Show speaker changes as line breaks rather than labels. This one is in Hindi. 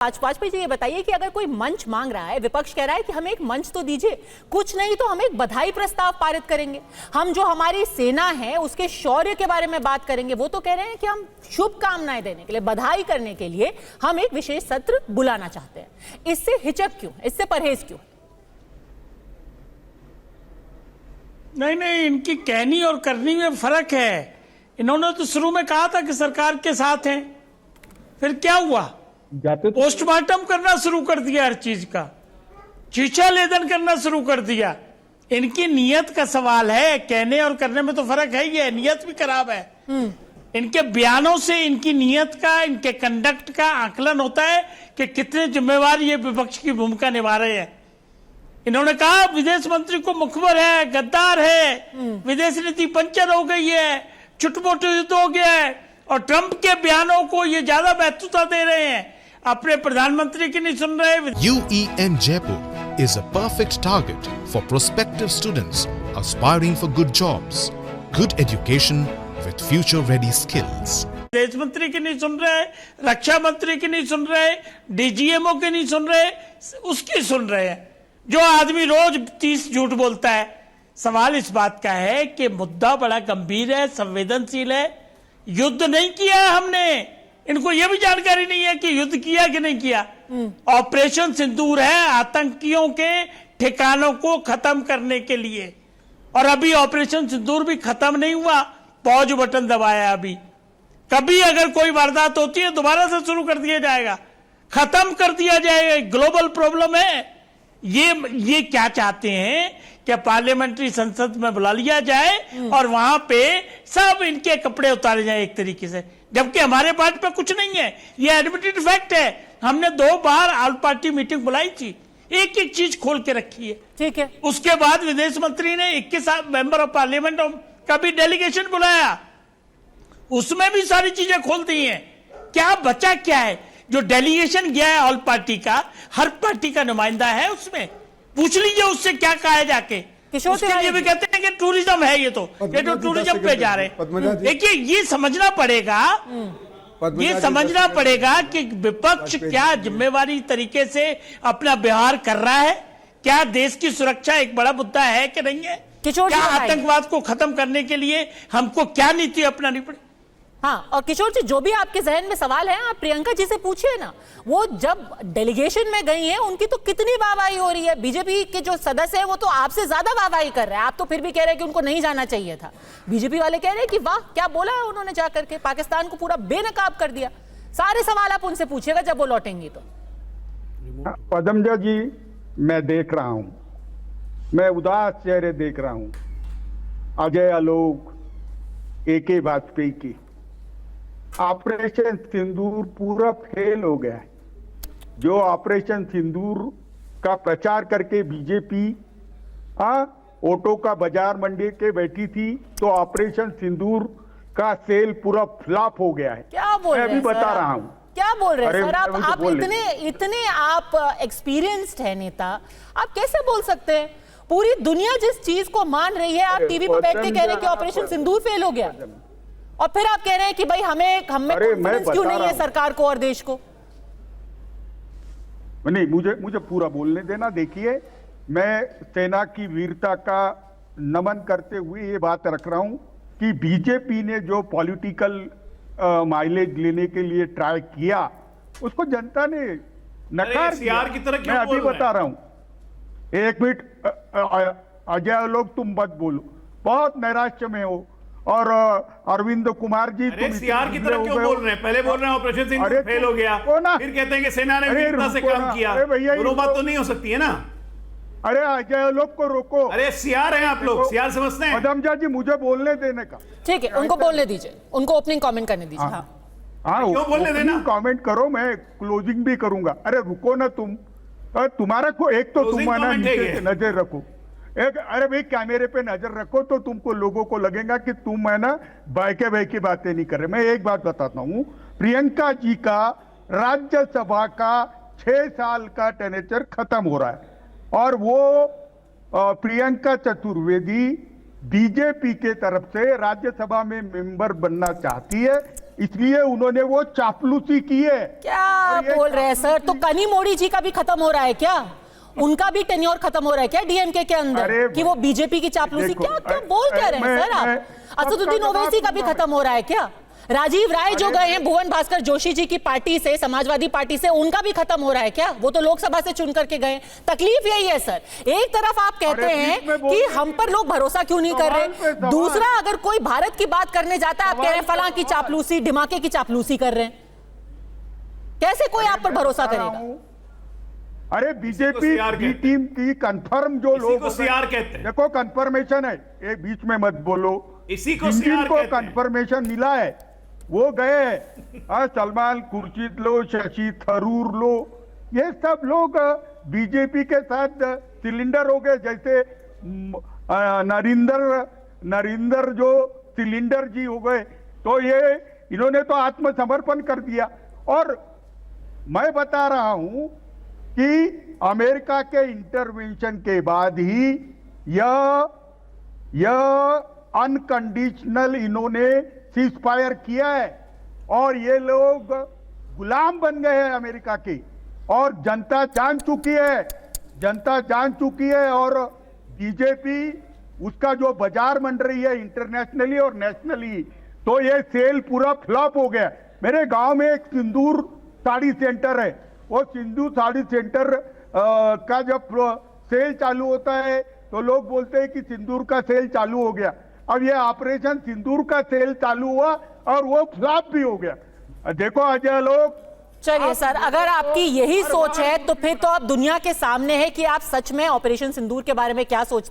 वाजपेयी जी ये बताइए कि अगर कोई मंच मांग रहा है, विपक्ष कह रहा है कि हमें एक मंच तो दीजिए, कुछ नहीं तो हम एक बधाई प्रस्ताव पारित करेंगे, हम जो हमारी सेना है उसके शौर्य के बारे में बात करेंगे। वो तो कह रहे हैं कि हम शुभकामनाएं देने के लिए, बधाई करने के लिए हम एक विशेष सत्र बुलाना चाहते हैं। इससे हिचक क्यों, इससे परहेज क्यों?
नहीं, इनकी कहनी और करनी में फर्क है। इन्होंने तो शुरू में कहा था कि सरकार के साथ हैं, फिर क्या हुआ? पोस्टमार्टम करना शुरू कर दिया, हर चीज का चीचा लेदन करना शुरू कर दिया। इनकी नीयत का सवाल है, कहने और करने में तो फर्क है ही है, नीयत भी खराब है। इनके बयानों से इनकी नीयत का, इनके कंडक्ट का आकलन होता है कि कितने जिम्मेवार ये विपक्ष की भूमिका निभा रहे हैं। इन्होंने कहा विदेश मंत्री को मुखबर है, गद्दार है, विदेश नीति पंचर हो गई है, छुटपुट युद्ध हो गया है, और ट्रंप के बयानों को ये ज्यादा महत्वता दे रहे हैं, अपने प्रधानमंत्री की नहीं सुन रहे।
UEM Jaipur is a perfect target for prospective students aspiring for good jobs, good education with future-ready skills.
विदेश मंत्री की नहीं सुन रहे, रक्षा मंत्री की नहीं सुन रहे, DGMO की नहीं सुन रहे, उसकी सुन रहे हैं, जो आदमी रोज 30 झूठ बोलता है। सवाल इस बात का है कि मुद्दा बड़ा गंभीर है, संवेदनशील है। युद्ध नहीं किया है हमने, इनको यह भी जानकारी नहीं है कि युद्ध किया कि नहीं किया। ऑपरेशन सिंदूर है आतंकियों के ठिकानों को खत्म करने के लिए, और अभी ऑपरेशन सिंदूर भी खत्म नहीं हुआ, पॉज बटन दबाया। अभी कभी अगर कोई वारदात होती है दोबारा से शुरू कर दिया जाएगा, खत्म कर दिया जाएगा। ग्लोबल प्रॉब्लम है ये क्या चाहते हैं कि पार्लियामेंट्री संसद में बुला लिया जाए और वहां पे सब इनके कपड़े उतारे जाए एक तरीके से, जबकि हमारे पार्टी पे कुछ नहीं है। ये एडमिटेड फैक्ट है। हमने 2 बार ऑल पार्टी मीटिंग बुलाई थी, एक एक चीज खोल के रखी है।
ठीक है।
उसके बाद विदेश मंत्री ने 21 मेंबर ऑफ पार्लियामेंट का भी डेलीगेशन बुलाया, उसमें भी सारी चीजें खोल दी हैं। क्या बचा क्या है? जो डेलीगेशन गया है ऑल पार्टी का, हर पार्टी का नुमाइंदा है उसमें, पूछ लीजिए उससे क्या कहा है जाके। उसके लिए भी कहते हैं कि टूरिज्म है, ये तो टूरिज्म पे जा रहे हैं। देखिए ये समझना पड़ेगा कि विपक्ष क्या जिम्मेवारी तरीके से अपना व्यवहार कर रहा है। क्या देश की सुरक्षा एक बड़ा मुद्दा है कि नहीं है? क्या आतंकवाद को खत्म करने के लिए हमको क्या नीति अपनानी पड़े?
हाँ, और किशोर जी, जो भी आपके जहन में सवाल है आप प्रियंका जी से पूछिए ना। वो जब डेलीगेशन में गई हैं उनकी तो कितनी वाहवाही हो रही है। बीजेपी के जो सदस्य हैं वो तो आपसे ज्यादा वाहवाही कर रहे हैं, आप तो फिर भी कह रहे हैं कि उनको नहीं जाना चाहिए था। बीजेपी वाले कह रहे हैं कि वाह क्या बोला है उन्होंने, जाकर के पाकिस्तान को पूरा बेनकाब कर दिया। सारे सवाल आप उनसे पूछिएगा जब वो लौटेंगी तो।
पद्मजा जी, मैं देख रहा हूं, मैं उदास चेहरे देख रहा हूं। अजय आलोक, AK वाजपेयी की ऑपरेशन सिंदूर पूरा फेल हो गया है। जो ऑपरेशन सिंदूर का प्रचार करके बीजेपी ऑटो का बाजार मंडी के बैठी थी, तो ऑपरेशन सिंदूर का सेल पूरा फ्लॉप हो गया है।
क्या बोल रहे हैं?
मैं भी बता रहा हूं।
क्या बोल रहे हैं सर? आप इतने आप एक्सपीरियंस्ड है नेता, आप कैसे बोल सकते हैं? पूरी दुनिया जिस चीज को मान रही है, आप टीवी पर बैठ के कह रहे हैं कि ऑपरेशन सिंदूर फेल हो गया, और फिर आप कह रहे हैं कि भाई हमें कॉन्फिडेंस क्यों नहीं है सरकार को और देश को?
नहीं, मुझे पूरा बोलने देना। देखिए, मैं सेना की वीरता का नमन करते हुए ये बात रख रहा हूं कि बीजेपी ने जो पॉलिटिकल माइलेज लेने के लिए ट्राई किया, उसको जनता ने नकार दिया। मैं अभी बता रहा हूं, 1 मिनट। अजय लोग तुम मत बोलो, बहुत नैराश्य में हो। और अरविंद कुमार जी,
तुम सीआर की तरफ क्यों बोल रहे हैं? पहले बोल रहे हैं ऑपरेशन सिंदूर फेल हो गया, फिर कहते हैं कि सेना ने वीरता से काम किया। दोनों बात तो नहीं हो सकती है ना।
अरे अजय लोग को रोको।
अरे सीआर हैं आप लोग, सीआर समझते हैं।
पद्मजा जी, मुझे बोलने देने का।
ठीक है, उनको बोलने दीजिए, उनको ओपनिंग कमेंट करने दीजिए।
हाँ,
क्यों बोलने देना?
कमेंट करो, मैं क्लोजिंग भी करूंगा। अरे रुको ना तुम, तुम्हारा को एक तो तुम आना नीचे से नजर रखो, एक अरे भाई कैमरे पे नजर रखो, तो तुमको लोगों को लगेगा कि तुम है ना बहके की बातें नहीं कर रहे। मैं एक बात बताता हूं, प्रियंका जी का राज्यसभा का 6 साल का टेनेचर खत्म हो रहा है, और वो प्रियंका चतुर्वेदी बीजेपी के तरफ से राज्यसभा में मेंबर बनना चाहती है। इसलिए उन्होंने वो चापलूसी की है।
क्या
और ये
बोल रहे हैं सर? तो कनी मोड़ी जी का भी खत्म हो रहा है क्या? उनका भी टेन्योर खत्म हो रहा है क्या डीएमके के अंदर कि वो बीजेपी की चापलूसी?
देखो,
क्या क्या बोल क्या रहे हैं सर आप? असदुद्दीन ओवैसी का भी खत्म हो रहा है क्या? राजीव राय जो गए हैं भुवन भास्कर जोशी जी की पार्टी से, समाजवादी पार्टी से, उनका भी खत्म हो रहा है क्या? वो तो लोकसभा से चुन करके गए। तकलीफ यही है सर, एक तरफ आप कहते हैं कि हम पर लोग भरोसा क्यों नहीं कर रहे, दूसरा अगर कोई भारत की बात करने जाता है आप कह रहे हैं फलां की चापलूसी, ढिमाके की चापलूसी कर रहे हैं। कैसे कोई आप पर भरोसा करेगा?
अरे बीजेपी की टीम की कंफर्म जो लोग
सीआर कहते हैं,
देखो कंफर्मेशन है, एक बीच में मत बोलो,
इसी को सीआर
को
कहते हैं।
कंफर्मेशन मिला है, वो गए। सलमान खुर्शीद लो, शशि थरूर लो, ये सब लोग बीजेपी के साथ सिलेंडर हो गए, जैसे नरेंद्र जो सिलेंडर जी हो गए। तो ये इन्होंने तो आत्मसमर्पण कर दिया। और मैं बता रहा हूं कि अमेरिका के इंटरवेंशन के बाद ही यह अनकंडीशनल इन्होंने सीजफायर किया है, और ये लोग गुलाम बन गए हैं अमेरिका के, और जनता जान चुकी है, जनता जान चुकी है। और बीजेपी उसका जो बाजार बन रही है इंटरनेशनली और नेशनली, तो ये सेल पूरा फ्लॉप हो गया। मेरे गांव में एक सिंदूर साड़ी सेंटर है, वो सिंदूर साड़ी सेंटर का जब सेल चालू होता है तो लोग बोलते हैं कि सिंदूर का सेल चालू हो गया। अब ये ऑपरेशन सिंदूर का सेल चालू हुआ और वो फ्लॉप भी हो गया। देखो अजय लोग,
चलिए सर, अगर आपकी यही सोच है तो फिर तो आप दुनिया के सामने है कि आप सच में ऑपरेशन सिंदूर के बारे में क्या सोचते हैं।